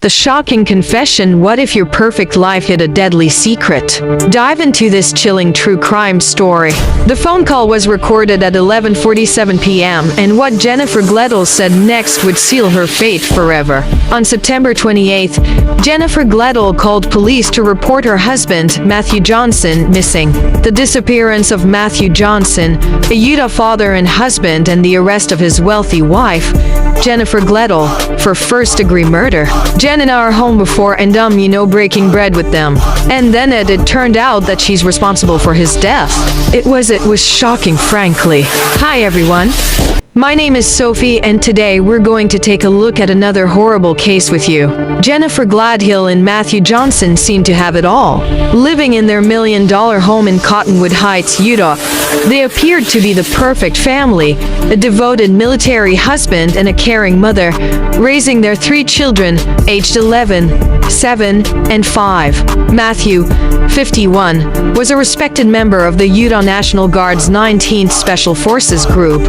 The shocking confession. What if your perfect life hid a deadly secret? Dive into this chilling true crime story. The phone call was recorded at 11:47 p.m. and what Jennifer Gledill said next would seal her fate forever. On September 28th, Jennifer Gledill called police to report her husband, Matthew Johnson, missing. The disappearance of Matthew Johnson, a Utah father and husband, and the arrest of his wealthy wife, Jennifer Gledill, for first-degree murder. Jen and I are home before and breaking bread with them. And then it turned out that she's responsible for his death. It was shocking, frankly. Hi everyone. My name is Sophie, and today we're going to take a look at another horrible case with you. Jennifer Gledhill and Matthew Johnson seem to have it all. Living in their $1 million home in Cottonwood Heights, Utah, they appeared to be the perfect family, a devoted military husband and a caring mother, raising their 3 children, aged 11, 7, and 5. Matthew, 51, was a respected member of the Utah National Guard's 19th Special Forces Group,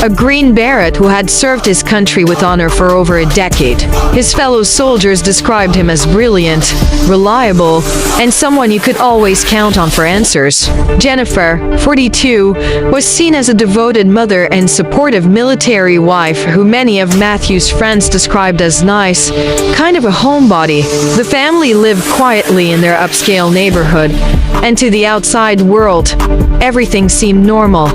a Green Beret who had served his country with honor for over a decade. His fellow soldiers described him as brilliant, reliable, and someone you could always count on for answers. Jennifer, 42, was seen as a devoted mother and supportive military wife who many of Matthew's friends described as nice, kind of a homebody. The family lived quietly in their upscale neighborhood, and to the outside world, everything seemed normal.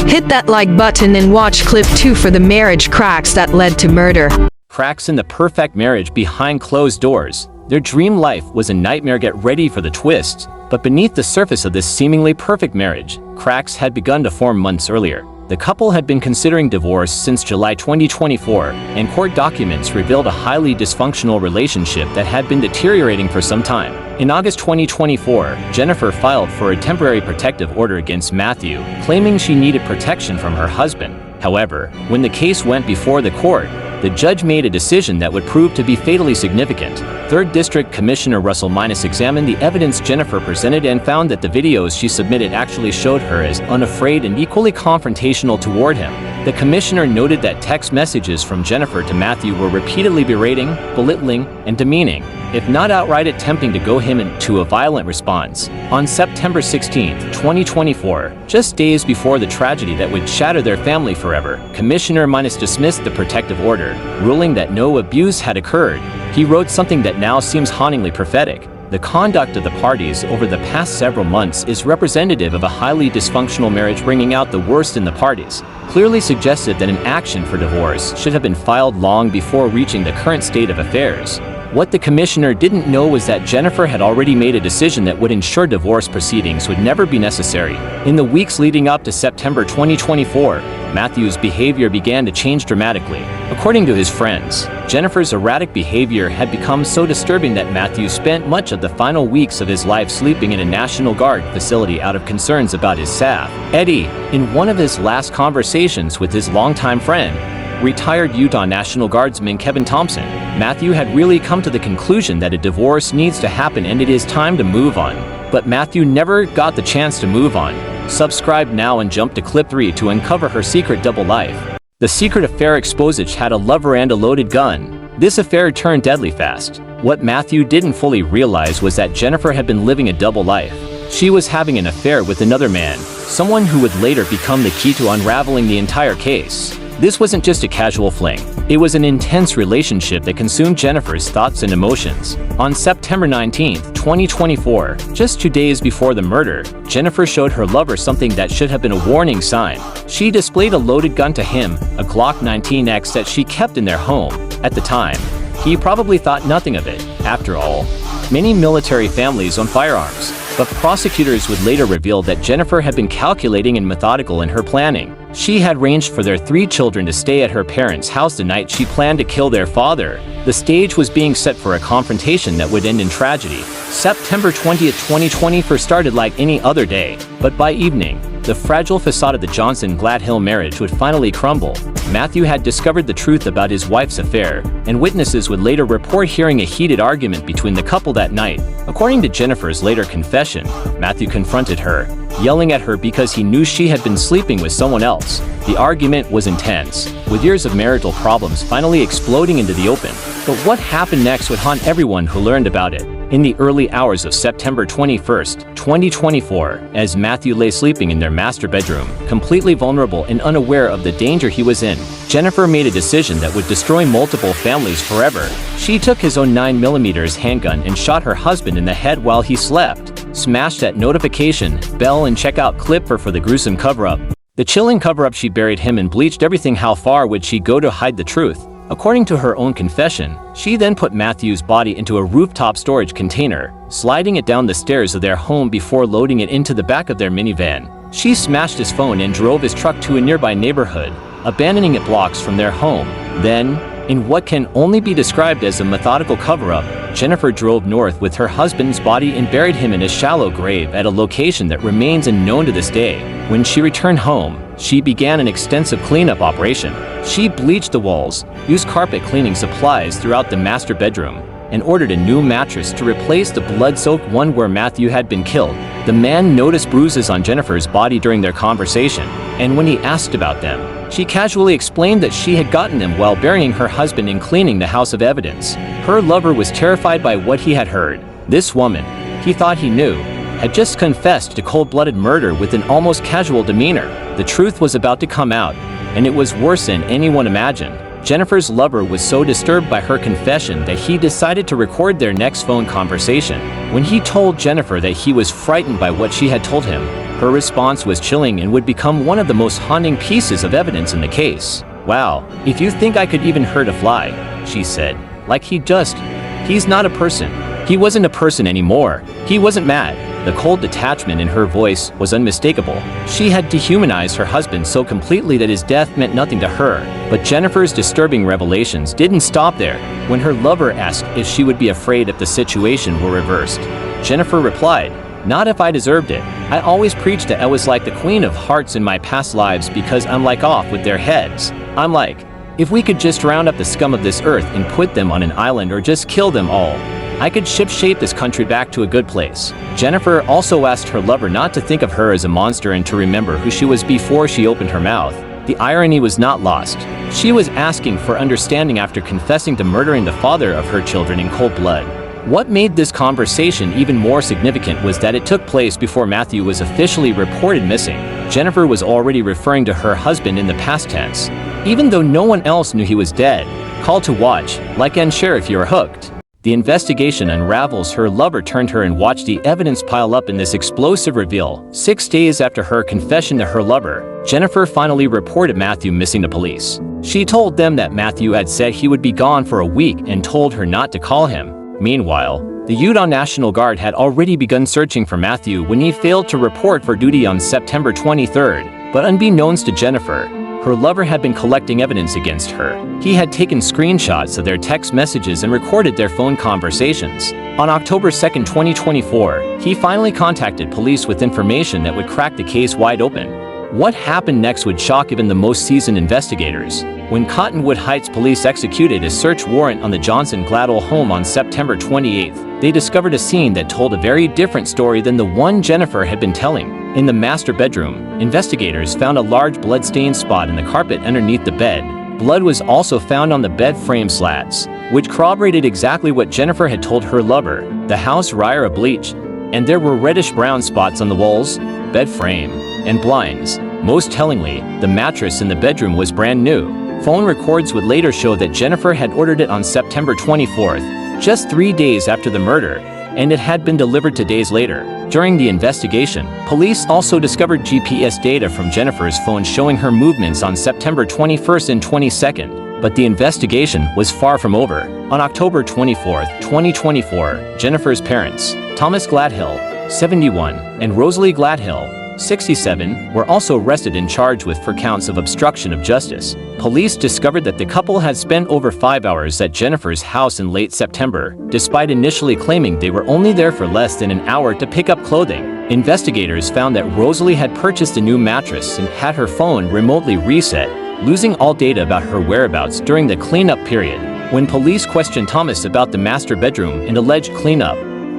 Hit that like button and watch clip 2 for the marriage cracks that led to murder. Cracks in the perfect marriage behind closed doors. Their dream life was a nightmare. Get ready for the twists. But beneath the surface of this seemingly perfect marriage, cracks had begun to form months earlier. The couple had been considering divorce since July 2024, and court documents revealed a highly dysfunctional relationship that had been deteriorating for some time. In August 2024, Jennifer filed for a temporary protective order against Matthew, claiming she needed protection from her husband. However, when the case went before the court, the judge made a decision that would prove to be fatally significant. 3rd District Commissioner Russell Minus examined the evidence Jennifer presented and found that the videos she submitted actually showed her as unafraid and equally confrontational toward him. The commissioner noted that text messages from Jennifer to Matthew were repeatedly berating, belittling, and demeaning, if not outright attempting to goad him into a violent response. On September 16, 2024, just days before the tragedy that would shatter their family forever, Commissioner Minus dismissed the protective order, ruling that no abuse had occurred. He wrote something that now seems hauntingly prophetic. The conduct of the parties over the past several months is representative of a highly dysfunctional marriage, bringing out the worst in the parties. Clearly suggested that an action for divorce should have been filed long before reaching the current state of affairs. What the commissioner didn't know was that Jennifer had already made a decision that would ensure divorce proceedings would never be necessary. In the weeks leading up to September 2024, Matthew's behavior began to change dramatically. According to his friends, Jennifer's erratic behavior had become so disturbing that Matthew spent much of the final weeks of his life sleeping in a National Guard facility out of concerns about his staff. Eddie, in one of his last conversations with his longtime friend, retired Utah National Guardsman Kevin Thompson, Matthew had really come to the conclusion that a divorce needs to happen and it is time to move on. But Matthew never got the chance to move on. Subscribe now and jump to clip 3 to uncover her secret double life. The secret affair exposed had a lover and a loaded gun. This affair turned deadly fast. What Matthew didn't fully realize was that Jennifer had been living a double life. She was having an affair with another man, someone who would later become the key to unraveling the entire case. This wasn't just a casual fling. It was an intense relationship that consumed Jennifer's thoughts and emotions. On September 19, 2024, just 2 days before the murder, Jennifer showed her lover something that should have been a warning sign. She displayed a loaded gun to him, a Glock 19X that she kept in their home. At the time, he probably thought nothing of it. After all, many military families own firearms. But prosecutors would later reveal that Jennifer had been calculating and methodical in her planning. She had arranged for their 3 children to stay at her parents' house the night she planned to kill their father. The stage was being set for a confrontation that would end in tragedy. September 20, 2024 started like any other day, but by evening, the fragile facade of the Johnson-Gledhill marriage would finally crumble. Matthew had discovered the truth about his wife's affair, and witnesses would later report hearing a heated argument between the couple that night. According to Jennifer's later confession, Matthew confronted her, yelling at her because he knew she had been sleeping with someone else. The argument was intense, with years of marital problems finally exploding into the open. But what happened next would haunt everyone who learned about it. In the early hours of September 21st, 2024, as Matthew lay sleeping in their master bedroom, completely vulnerable and unaware of the danger he was in, Jennifer made a decision that would destroy multiple families forever. She took his own 9mm handgun and shot her husband in the head while he slept. Smash that notification bell and check out clip for the gruesome cover-up. The chilling cover-up: she buried him and bleached everything. How far would she go to hide the truth? According to her own confession, she then put Matthew's body into a rooftop storage container, sliding it down the stairs of their home before loading it into the back of their minivan. She smashed his phone and drove his truck to a nearby neighborhood, abandoning it blocks from their home. Then, in what can only be described as a methodical cover-up, Jennifer drove north with her husband's body and buried him in a shallow grave at a location that remains unknown to this day. When she returned home, she began an extensive cleanup operation. She bleached the walls, used carpet cleaning supplies throughout the master bedroom, and ordered a new mattress to replace the blood-soaked one where Matthew had been killed. The man noticed bruises on Jennifer's body during their conversation, and when he asked about them, she casually explained that she had gotten them while burying her husband and cleaning the house of evidence. Her lover was terrified by what he had heard. This woman, he thought he knew, had just confessed to cold-blooded murder with an almost casual demeanor. The truth was about to come out, and it was worse than anyone imagined. Jennifer's lover was so disturbed by her confession that he decided to record their next phone conversation. When he told Jennifer that he was frightened by what she had told him, her response was chilling and would become one of the most haunting pieces of evidence in the case. "Wow, if you think I could even hurt a fly," she said. "Like he's not a person. He wasn't a person anymore. He wasn't mad." The cold detachment in her voice was unmistakable. She had dehumanized her husband so completely that his death meant nothing to her. But Jennifer's disturbing revelations didn't stop there. When her lover asked if she would be afraid if the situation were reversed, Jennifer replied, "Not if I deserved it. I always preached that I was like the Queen of Hearts in my past lives because I'm like off with their heads. I'm like, if we could just round up the scum of this earth and put them on an island or just kill them all, I could ship-shape this country back to a good place." Jennifer also asked her lover not to think of her as a monster and to remember who she was before she opened her mouth. The irony was not lost. She was asking for understanding after confessing to murdering the father of her children in cold blood. What made this conversation even more significant was that it took place before Matthew was officially reported missing. Jennifer was already referring to her husband in the past tense, even though no one else knew he was dead. Call to watch, like and share if you're hooked. The investigation unravels. Her lover turned her and watched the evidence pile up in this explosive reveal. 6 days after her confession to her lover, Jennifer finally reported Matthew missing to police. She told them that Matthew had said he would be gone for a week and told her not to call him. Meanwhile, the Utah National Guard had already begun searching for Matthew when he failed to report for duty on September 23rd. But unbeknownst to Jennifer, her lover had been collecting evidence against her. He had taken screenshots of their text messages and recorded their phone conversations. On October 2nd, 2024, he finally contacted police with information that would crack the case wide open. What happened next would shock even the most seasoned investigators. When Cottonwood Heights police executed a search warrant on the Johnson Gledill home on September 28th, they discovered a scene that told a very different story than the one Jennifer had been telling. In the master bedroom, investigators found a large blood-stained spot in the carpet underneath the bed. Blood was also found on the bed frame slats, which corroborated exactly what Jennifer had told her lover. The house wire bleached, and there were reddish-brown spots on the walls, bed frame, and blinds. Most tellingly, the mattress in the bedroom was brand new. Phone records would later show that Jennifer had ordered it on September 24th, just 3 days after the murder, and it had been delivered 2 days later. During the investigation, police also discovered GPS data from Jennifer's phone showing her movements on September 21st and 22nd. But the investigation was far from over. On October 24th, 2024, Jennifer's parents, Thomas Gledhill, 71, and Rosalie Gledhill, 67, were also arrested and charged for counts of obstruction of justice. Police discovered that the couple had spent over 5 hours at Jennifer's house in late September, despite initially claiming they were only there for less than an hour to pick up clothing. Investigators found that Rosalie had purchased a new mattress and had her phone remotely reset, losing all data about her whereabouts during the cleanup period. When police questioned Thomas about the master bedroom and alleged cleanup,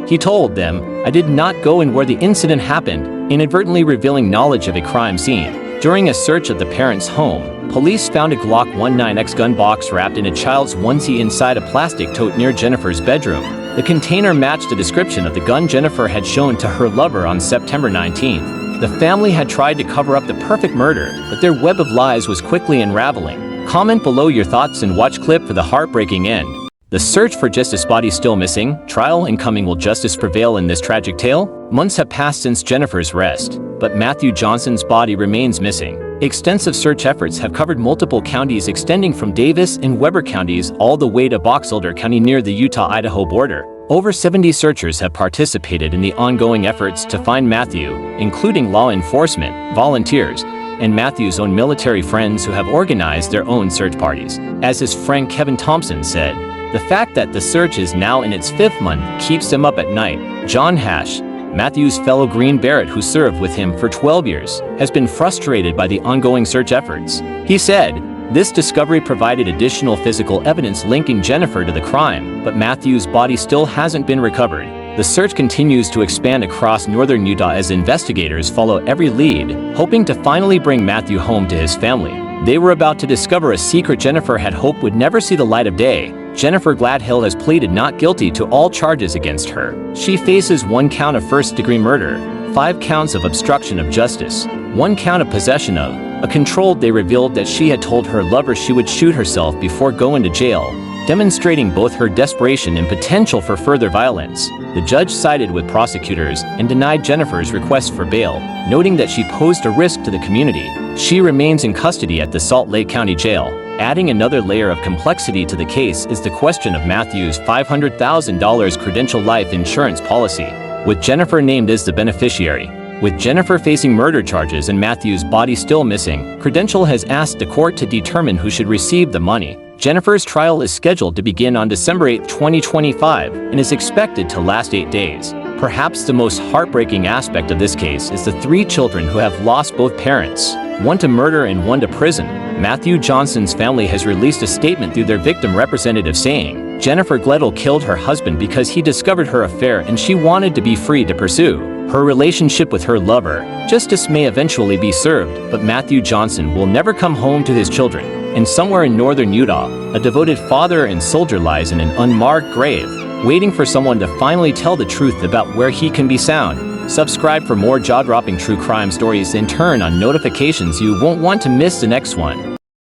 he told them, "I did not go in where the incident happened. inadvertently revealing knowledge of a crime scene. During a search of the parents' home, police found a Glock 19X gun box wrapped in a child's onesie inside a plastic tote near Jennifer's bedroom. The container matched the description of the gun Jennifer had shown to her lover on September 19th. The family had tried to cover up the perfect murder, but their web of lies was quickly unraveling. Comment below your thoughts and watch clip for the heartbreaking end. The search for Justice body still missing, trial incoming. Will justice prevail in this tragic tale? Months have passed since Jennifer's arrest, but Matthew Johnson's body remains missing. Extensive search efforts have covered multiple counties extending from Davis and Weber counties all the way to Boxelder County near the Utah-Idaho border. Over 70 searchers have participated in the ongoing efforts to find Matthew, including law enforcement, volunteers, and Matthew's own military friends who have organized their own search parties. As his friend Kevin Thompson said, the fact that the search is now in its 5th month keeps him up at night. John Hash, Matthew's fellow Green Beret who served with him for 12 years, has been frustrated by the ongoing search efforts. He said, "This discovery provided additional physical evidence linking Jennifer to the crime, but Matthew's body still hasn't been recovered." The search continues to expand across northern Utah as investigators follow every lead, hoping to finally bring Matthew home to his family. They were about to discover a secret Jennifer had hoped would never see the light of day. Jennifer Gledhill has pleaded not guilty to all charges against her. She faces 1 count of first-degree murder, 5 counts of obstruction of justice, 1 count of possession of a controlled. They revealed that she had told her lover she would shoot herself before going to jail, demonstrating both her desperation and potential for further violence. The judge sided with prosecutors and denied Jennifer's request for bail, noting that she posed a risk to the community. She remains in custody at the Salt Lake County Jail. Adding another layer of complexity to the case is the question of Matthew's $500,000 Credential life insurance policy, with Jennifer named as the beneficiary. With Jennifer facing murder charges and Matthew's body still missing, Credential has asked the court to determine who should receive the money. Jennifer's trial is scheduled to begin on December 8, 2025, and is expected to last 8 days. Perhaps the most heartbreaking aspect of this case is the 3 children who have lost both parents, one to murder and one to prison. Matthew Johnson's family has released a statement through their victim representative saying, Jennifer Gledill killed her husband because he discovered her affair and she wanted to be free to pursue her relationship with her lover. Justice may eventually be served, but Matthew Johnson will never come home to his children. And somewhere in northern Utah, a devoted father and soldier lies in an unmarked grave, waiting for someone to finally tell the truth about where he can be found. Subscribe for more jaw-dropping true crime stories and turn on notifications. You won't want to miss the next one.